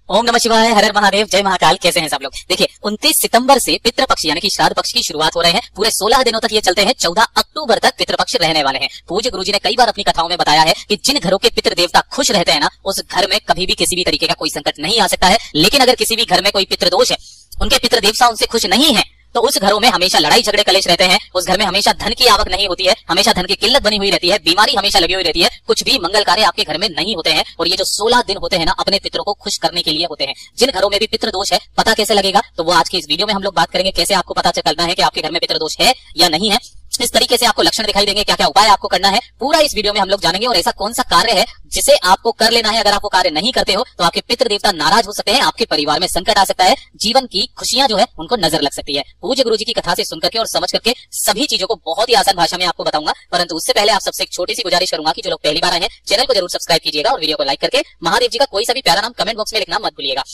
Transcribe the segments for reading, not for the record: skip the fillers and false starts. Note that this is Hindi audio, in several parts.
ओम नमः शिवाय, हर हर महादेव, जय महाकाल। कैसे हैं सब लोग? देखिए 29 सितंबर से पितृपक्ष यानी कि श्राद्ध पक्ष की शुरुआत हो रहे हैं। पूरे 16 दिनों तक ये चलते हैं। 14 अक्टूबर तक पितृपक्ष रहने वाले हैं। पूज्य गुरुजी ने कई बार अपनी कथाओं में बताया है कि जिन घरों के पितृ देवता खुश रहते हैं ना, उस घर में कभी भी किसी भी तरीके का कोई संकट नहीं आ सकता है। लेकिन अगर किसी भी घर में कोई पितृदोष है, उनके पितृ देवता उनसे खुश नहीं है, तो उस घरों में हमेशा लड़ाई झगड़े कलेश रहते हैं। उस घर में हमेशा धन की आवक नहीं होती है, हमेशा धन की किल्लत बनी हुई रहती है, बीमारी हमेशा लगी हुई रहती है, कुछ भी मंगल कार्य आपके घर में नहीं होते हैं। और ये जो 16 दिन होते हैं ना, अपने पितरों को खुश करने के लिए होते हैं। जिन घरों में भी पितृ दोष है, पता कैसे लगेगा? तो वो आज की इस वीडियो में हम लोग बात करेंगे। कैसे आपको पता चलना है कि आपके घर में पितृ दोष है या नहीं है, इस तरीके से आपको लक्षण दिखाई देंगे, क्या क्या उपाय आपको करना है, पूरा इस वीडियो में हम लोग जानेंगे। और ऐसा कौन सा कार्य है जिसे आपको कर लेना है, अगर आप वो कार्य नहीं करते हो तो आपके पितृ देवता नाराज हो सकते हैं, आपके परिवार में संकट आ सकता है, जीवन की खुशियां जो है उनको नजर लग सकती है। पूज्य गुरुजी की कथा से सुन करके और समझ करके सभी चीजों को बहुत ही आसान भाषा में आपको बताऊंगा। परंतु उससे पहले आप सबसे एक छोटी सी गुजारिश करूंगा कि जो लोग पहली बार आए हैं, चैनल को जरूर सब्सक्राइब कीजिएगा और वीडियो को लाइक करके महादेव जी का कोई सा भी प्यारा नाम कमेंट बॉक्स में लिखना मत भूलिएगा।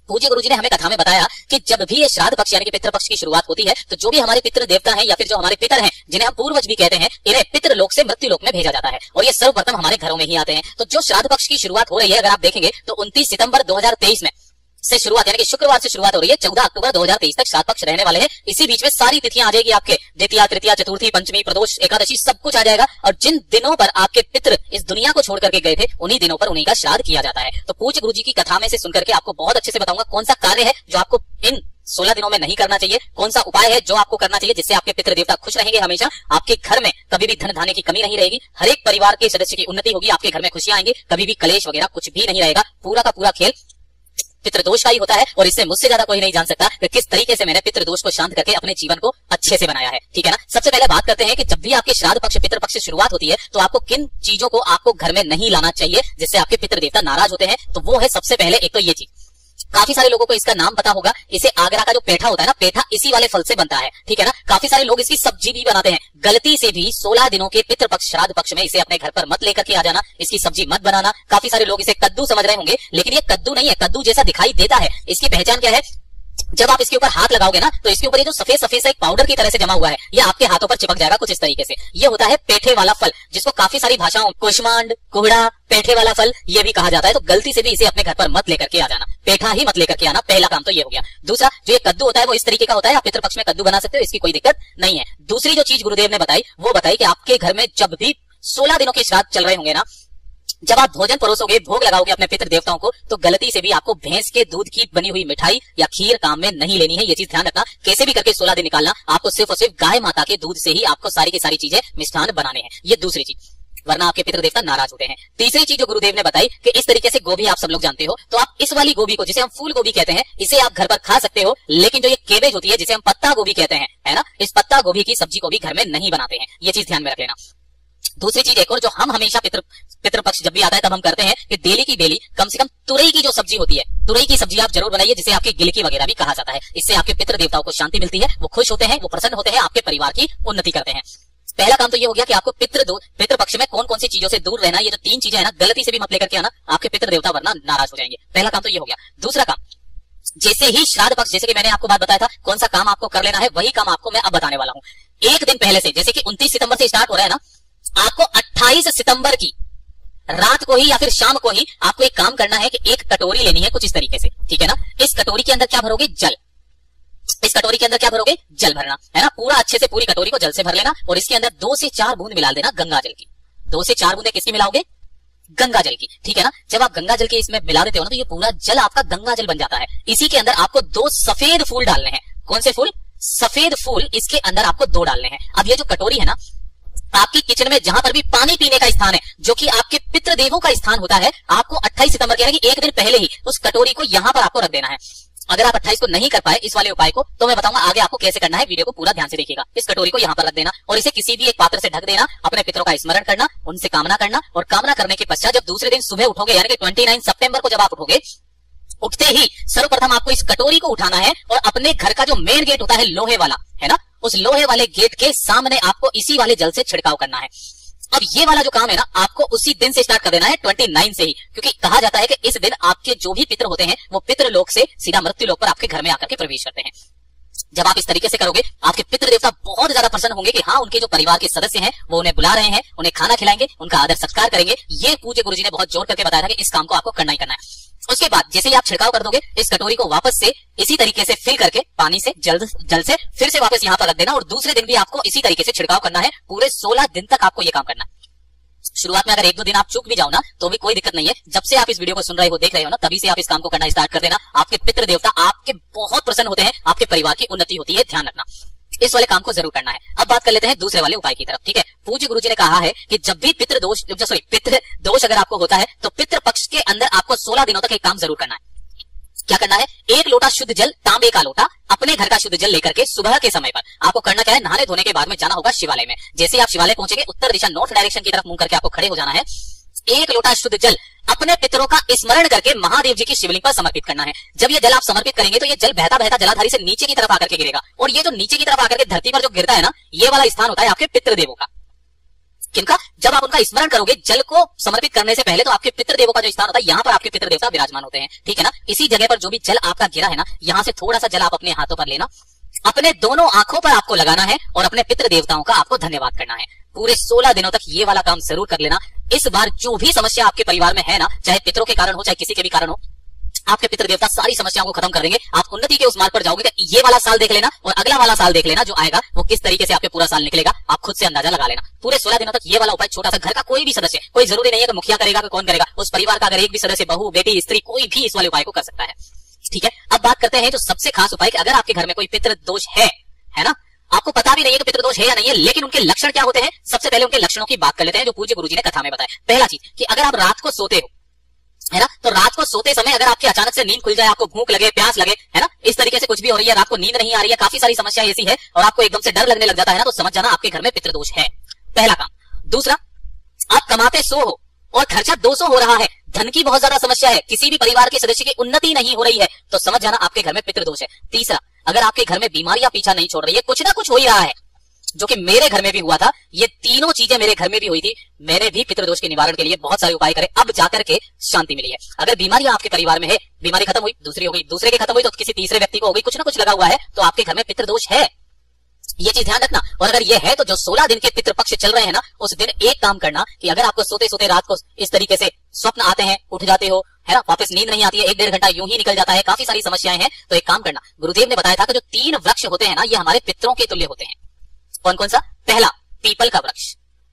पूज्य गुरुजी ने हमें कथा में बताया कि जब भी ये श्राद्ध पक्ष यानी कि पितृ पक्ष की शुरुआत होती है, तो जो भी हमारे पितृ देवता हैं या फिर जो हमारे पितर हैं, जिन्हें हम पूर्वज भी कहते हैं, इन्हें पितृ लोक से मृत्यु लोक में भेजा जाता है और ये सर्वप्रथम हमारे घरों में ही आते हैं। तो जो श्राद्ध पक्ष की शुरुआत हो रही है, अगर आप देखेंगे तो 29 सितंबर 2023 में से शुरुआत यानी कि शुक्रवार से शुरुआत हो रही है। 14 अक्टूबर 2023 तक श्राद्ध पक्ष रहने वाले हैं। इसी बीच में सारी तिथियां आ जाएगी आपके, द्वितीया, तृतीया, चतुर्थी, पंचमी, प्रदोष, एकादशी, सब कुछ आ जाएगा। और जिन दिनों पर आपके पितृ इस दुनिया को छोड़ करके गए थे, उन्हीं दिनों पर उन्हीं का श्राद्ध किया जाता है। तो पूज्य गुरुजी की कथा में से सुनकर के आपको बहुत अच्छे से बताऊंगा कौन सा कार्य है जो आपको इन 16 दिनों में नहीं करना चाहिए, कौन सा उपाय है जो आपको करना चाहिए जिससे आपके पितृ देवता खुश रहेंगे हमेशा, आपके घर में कभी भी धन धान्य की कमी नहीं रहेगी, हर एक परिवार के सदस्य की उन्नति होगी, आपके घर में खुशियां आएंगी, कभी भी कलेश वगैरह कुछ भी नहीं रहेगा। पूरा का पूरा खेल पितृदोष का ही होता है और इससे मुझसे ज्यादा कोई नहीं जान सकता कि किस तरीके से मैंने पितृदोष को शांत करके अपने जीवन को अच्छे से बनाया है। ठीक है ना? सबसे पहले बात करते हैं कि जब भी आपके श्राद्ध पक्ष पितृ पक्ष से शुरुआत होती है, तो आपको किन चीजों को आपको घर में नहीं लाना चाहिए जिससे आपके पितृ देवता नाराज होते हैं। तो वो है सबसे पहले एक तो ये चीज, काफी सारे लोगों को इसका नाम पता होगा, इसे आगरा का जो पेठा होता है ना, पेठा इसी वाले फल से बनता है। ठीक है ना? काफी सारे लोग इसकी सब्जी भी बनाते हैं। गलती से भी 16 दिनों के पितृ पक्ष श्राद्ध पक्ष में इसे अपने घर पर मत लेकर के आ जाना, इसकी सब्जी मत बनाना। काफी सारे लोग इसे कद्दू समझ रहे होंगे, लेकिन ये कद्दू नहीं है, कद्दू जैसा दिखाई देता है। इसकी पहचान क्या है? जब आप इसके ऊपर हाथ लगाओगे ना, तो इसके ऊपर ये जो सफेद सफेद सा एक पाउडर की तरह से जमा हुआ है, ये आपके हाथों पर चिपक जाएगा कुछ इस तरीके से। ये होता है पेठे वाला फल, जिसको काफी सारी भाषाओं कुष्मांड, कुहड़ा, पेठे वाला फल ये भी कहा जाता है। तो गलती से भी इसे अपने घर पर मत लेकर के आ जाना, पेठा ही मत लेकर के आना। पहला काम तो ये हो गया। दूसरा, जो ये कद्दू होता है वो इस तरीके का होता है, आप पितृपक्ष में कद्दू बना सकते हो, इसकी कोई दिक्कत नहीं है। दूसरी जो चीज गुरुदेव ने बताई वो बताई कि आपके घर में जब भी 16 दिनों के श्राद्ध चल रहे होंगे ना, जब आप भोजन परोसोगे, भोग लगाओगे अपने पितृ देवताओं को, तो गलती से भी आपको भैंस के दूध की बनी हुई मिठाई या खीर काम में नहीं लेनी है। ये चीज ध्यान रखना। कैसे भी करके 16 दिन निकालना, आपको सिर्फ और सिर्फ गाय माता के दूध से ही आपको सारी की सारी चीजें मिष्ठान बनाने हैं। ये दूसरी चीज, वरना आपके पितृ देवता नाराज होते हैं। तीसरी चीज जो गुरुदेव ने बताई कि इस तरीके से गोभी आप सब लोग जानते हो, तो आप इस वाली गोभी को, जिसे हम फूल गोभी कहते हैं, इसे आप घर पर खा सकते हो। लेकिन जो ये केबेज होती है, जिसे हम पत्ता गोभी कहते हैं, है ना, इस पत्ता गोभी की सब्जी को भी घर में नहीं बनाते हैं। ये चीज ध्यान में रख लेना। दूसरी चीज एक और जो हम हमेशा पितृ पक्ष जब भी आता है तब हम करते हैं कि डेली की डेली कम से कम तुरई की जो सब्जी होती है, तुरई की सब्जी आप जरूर बनाइए, जिसे आपकी गिलकी वगैरह भी कहा जाता है। इससे आपके पितृ देवताओं को शांति मिलती है, वो खुश होते हैं, वो प्रसन्न होते हैं, आपके परिवार की उन्नति करते हैं। पहला काम तो ये हो गया कि आपको पितृ पक्ष में कौन कौन सी चीजों से दूर रहना। ये जो 3 चीजें है ना, गलती से भी मत लेकर के आना, आपके पितृ देवता वरना नाराज हो जाएंगे। पहला काम तो ये हो गया। दूसरा काम, जैसे ही श्राद्ध पक्ष, जैसे कि मैंने आपको बात बताया था कौन सा काम आपको कर लेना है, वही काम आपको मैं अब बताने वाला हूँ। एक दिन पहले से, जैसे कि 29 सितंबर से स्टार्ट हो रहा है ना, आपको 28 सितंबर की रात को ही या फिर शाम को ही आपको एक काम करना है कि एक कटोरी लेनी है कुछ इस तरीके से। ठीक है ना? इस कटोरी के अंदर क्या भरोगे? जल। इस कटोरी के अंदर क्या भरोगे? जल भरना है ना। पूरा अच्छे से पूरी कटोरी को जल से भर लेना और इसके अंदर 2 से 4 बूंद मिला देना गंगा जल की। 2 से 4 बूंदे किसकी मिलाओगे? गंगा जल की। ठीक है ना? जब आप गंगा जल के इसमें मिला देते हो ना, तो ये पूरा जल आपका गंगा जल बन जाता है। इसी के अंदर आपको 2 सफेद फूल डालने हैं। कौन से फूल? सफेद फूल। इसके अंदर आपको 2 डालने हैं। अब ये जो कटोरी है ना, आपकी किचन में जहां पर भी पानी पीने का स्थान है, जो कि आपके पितृ देवों का स्थान होता है, आपको 28 सितंबर के यानी कि एक दिन पहले ही उस कटोरी को यहां पर आपको रख देना है। अगर आप 28 को नहीं कर पाए इस वाले उपाय को, तो मैं बताऊंगा आगे आपको कैसे करना है। वीडियो को पूरा ध्यान से देखिएगा। इस कटोरी को यहां पर रख देना और इसे किसी भी एक पात्र से ढक देना। अपने पितरों का स्मरण करना, उनसे कामना करना और कामना करने के पश्चात जब दूसरे दिन सुबह उठोगे, यानी कि 29 सितंबर को जब आप उठोगे, उठते ही सर्वप्रथम आपको इस कटोरी को उठाना है और अपने घर का जो मेन गेट होता है लोहे वाला, है ना, उस लोहे वाले गेट के सामने आपको इसी वाले जल से छिड़काव करना है। अब ये वाला जो काम है ना, आपको उसी दिन से स्टार्ट कर देना है, 29 से ही, क्योंकि कहा जाता है कि इस दिन आपके जो भी पितृ होते हैं वो पितृ लोक से सीधा मृत्यु लोक पर आपके घर में आकर के प्रवेश करते हैं। जब आप इस तरीके से करोगे, आपके पितृ देवता बहुत ज्यादा प्रसन्न होंगे कि हाँ, उनके जो परिवार के सदस्य हैं वो उन्हें बुला रहे हैं, उन्हें खाना खिलाएंगे, उनका आदर सत्कार करेंगे। ये पूज्य गुरुजी ने बहुत जोर करके बताया था कि इस काम को आपको करना ही करना है। उसके बाद जैसे ही आप छिड़काव कर दोगे, इस कटोरी को वापस से इसी तरीके से फिल करके पानी से जल से फिर से वापस यहाँ पर रख देना और दूसरे दिन भी आपको इसी तरीके से छिड़काव करना है। पूरे 16 दिन तक आपको ये काम करना है। शुरुआत में अगर 1-2 दिन आप चूक भी जाओ ना तो भी कोई दिक्कत नहीं है। जब से आप इस वीडियो को सुन रहे हो, देख रहे हो ना, तभी से आप इस काम को करना स्टार्ट कर देना। आपके पितृ देवता आपके बहुत प्रसन्न होते हैं, आपके परिवार की उन्नति होती है। ध्यान रखना, इस वाले काम को जरूर करना है। अब बात कर लेते हैं दूसरे वाले उपाय की तरफ। ठीक है, पूज्य गुरुजी ने कहा है कि जब भी पितृ दोष अगर आपको होता है तो पितृ पक्ष के अंदर आपको 16 दिनों तक एक काम जरूर करना है। क्या करना है? 1 लोटा शुद्ध जल, तांबे का लोटा, अपने घर का शुद्ध जल लेकर के सुबह के समय पर आपको करना क्या है? नहाने धोने के बाद में जाना होगा शिवालय में। जैसे आप शिवालय पहुंचेंगे, उत्तर दिशा नॉर्थ डायरेक्शन की तरफ मुंह करके आपको खड़े हो जाना है। 1 लोटा शुद्ध जल अपने पितरों का स्मरण करके महादेव जी की शिवलिंग पर समर्पित करना है। जब ये जल आप समर्पित करेंगे तो ये जल बहता बहता जलाधारी से नीचे की तरफ आकर के गिरेगा, और ये जो नीचे की तरफ आकर के धरती पर जो गिरता है ना, ये वाला स्थान होता है आपके पितृदेवों का। किनका? जब आप उनका स्मरण करोगे जल को समर्पित करने से पहले, तो आपके पितृदेवों का जो स्थान होता है, यहाँ पर आपके पितृदेवता विराजमान होते हैं। ठीक है ना? इसी जगह पर जो भी जल आपका गिरा है ना, यहाँ से थोड़ा सा जल आप अपने हाथों पर लेना, अपने दोनों आंखों पर आपको लगाना है और अपने पितृ देवताओं का आपको धन्यवाद करना है। पूरे 16 दिनों तक ये वाला काम जरूर कर लेना। इस बार जो भी समस्या आपके परिवार में है ना, चाहे पितरों के कारण हो चाहे किसी के भी कारण हो, आपके पितृ देवता सारी समस्याओं को खत्म कर देंगे। आप उन्नति के उस मार्ग पर जाओगे। तो ये वाला साल देख लेना और अगला वाला साल देख लेना जो आएगा, वो किस तरीके से आपके पूरा साल निकलेगा, आप खुद से अंदाजा लगा लेना। पूरे 16 दिनों तक ये वाला उपाय छोटा सा, घर का कोई भी सदस्य, कोई जरूरी नहीं है कि मुखिया करेगा कि कौन करेगा, उस परिवार का अगर एक भी सदस्य, बहू, बेटी, स्त्री, कोई भी इस वाले उपाय को कर सकता है। ठीक है, अब बात करते हैं जो सबसे खास उपाय, अगर आपके घर में कोई पितृ दोष है ना, आपको पता भी नहीं है कि पितृदोष है या नहीं है, लेकिन उनके लक्षण क्या होते हैं। सबसे पहले उनके लक्षणों की बात कर लेते हैं जो पूज्य गुरुजी ने कथा में बताया। पहला चीज कि अगर आप रात को सोते हो, है ना, तो रात को सोते समय अगर आपकी अचानक से नींद खुल जाए, आपको भूख लगे, प्यास लगे, है ना, इस तरीके से कुछ भी हो रही है, रात को नींद नहीं आ रही है, काफी सारी समस्या ऐसी है और आपको एकदम से डर लगने लग जाता है ना, तो समझ जाना आपके घर में पितृदोष है। पहला काम। दूसरा, आप कमाते 100 हो और खर्चा 200 हो रहा है, धन की बहुत ज्यादा समस्या है, किसी भी परिवार के सदस्य की उन्नति नहीं हो रही है, तो समझ जाना आपके घर में पितृदोष है। तीसरा, अगर आपके घर में बीमारियां पीछा नहीं छोड़ रही है, कुछ ना कुछ हो ही रहा है, जो कि मेरे घर में भी हुआ था, ये तीनों चीजें मेरे घर में भी हुई थी। मैंने भी पितृदोष के निवारण के लिए बहुत सारे उपाय करे, अब जाकर के शांति मिली है। अगर बीमारियां आपके परिवार में है, बीमारी खत्म हुई, दूसरी हो गई, दूसरे की खत्म हुई तो किसी तीसरे व्यक्ति को हो गई, कुछ ना कुछ लगा हुआ है, तो आपके घर में पितृदोष है। ये चीज ध्यान रखना। और अगर ये है तो जो 16 दिन के पितृपक्ष चल रहे हैं ना, उस दिन एक काम करना कि अगर आपको सोते सोते रात को इस तरीके से स्वप्न आते हैं, उठ जाते हो, है ना, वापस नींद नहीं आती है, 1-1.5 घंटा यूं ही निकल जाता है, काफी सारी समस्याएं हैं, तो एक काम करना, गुरुदेव ने बताया था कि जो 3 वृक्ष होते हैं ना, ये हमारे पितरों के तुल्य होते हैं। कौन कौन सा? पहला पीपल का वृक्ष,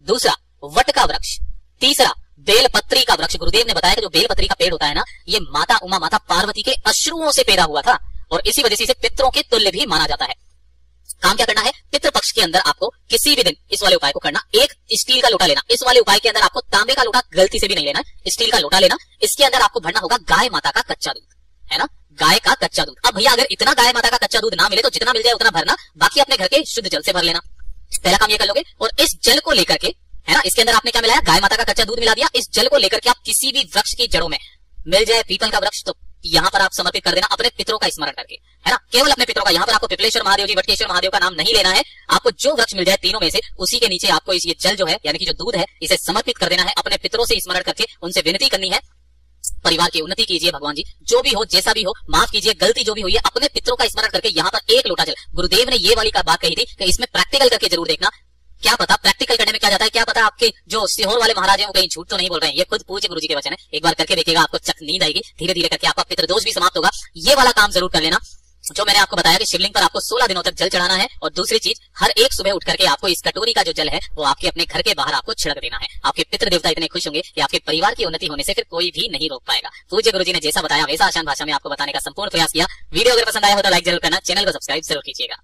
दूसरा वट का वृक्ष, तीसरा बेलपत्री का वृक्ष। गुरुदेव ने बताया कि जो बेलपत्री का पेड़ होता है ना, ये माता उमा, माता पार्वती के अश्रुओं से पैदा हुआ था और इसी वजह से इसे पितरों के तुल्य भी माना जाता है। काम क्या करना है? पितृपक्ष के अंदर आपको किसी भी दिन इस वाले उपाय को करना। एक स्टील का लोटा लेना, इस वाले उपाय के अंदर आपको तांबे का लोटा गलती से भी नहीं लेना, स्टील का लोटा लेना। इसके अंदर आपको भरना होगा गाय माता का कच्चा दूध, है ना, गाय का कच्चा दूध। अब भैया अगर इतना गाय माता का कच्चा दूध ना मिले तो जितना मिल जाए उतना भरना, बाकी अपने घर के शुद्ध जल से भर लेना। पहला काम ये कर लोगे और इस जल को लेकर के, है ना, इसके अंदर आपने क्या मिलाया? गाय माता का कच्चा दूध मिला दिया। इस जल को लेकर के आप किसी भी वृक्ष की जड़ों में, मिल जाए पीपल का वृक्ष तो यहाँ पर आप समर्पित कर देना, अपने पितरों का स्मरण करके, है ना, केवल अपने पितरों का। यहाँ पर आपको पिपलेश्वर महादेव जी, वटकेश्वर महादेव का नाम नहीं लेना है, आपको जो वृक्ष मिल जाए तीनों में से, उसी के नीचे आपको ये जल जो है, यानी कि जो दूध है, इसे समर्पित कर देना है। अपने पितरों से स्मरण करके उनसे विनती करनी है, परिवार की उन्नति कीजिए भगवान जी, जो भी हो, जैसा भी हो, माफ कीजिए, गलती जो भी हुई है, अपने पितरों का स्मरण करके यहाँ पर 1 लोटा जल। गुरुदेव ने ये वाली का बात कही थी कि इसमें प्रैक्टिकल करके जरूर देखना। क्या पता प्रैक्टिकल करने में क्या जाता है, क्या पता आपके जो सीहोर वाले महाराज हैं वो कहीं झूठ तो नहीं बोल रहे हैं। ये खुद पूज्य गुरुजी के वचन है। एक बार करके देखिएगा, आपको चक नींद आएगी, धीरे धीरे करके आपका पितृदोष भी समाप्त होगा। ये वाला काम जरूर कर लेना जो मैंने आपको बताया कि शिवलिंग पर आपको 16 दिनों तक जल चढ़ाना है। और दूसरी चीज, हर एक सुबह उठ करके आपको इस कटोरी का जो जल है वो आपके अपने घर के बाहर आपको छिड़क देना है। आपके पितृ देवता इतने खुश होंगे कि आपके परिवार की उन्नति होने से फिर कोई भी नहीं रोक पाएगा। पूज्य गुरुजी ने जैसा बताया वैसा आसान भाषा में आपको बताने का संपूर्ण प्रयास किया। वीडियो अगर पसंद आया हो तो लाइक जरूर करना, चैनल को सब्सक्राइब जरूर कीजिएगा।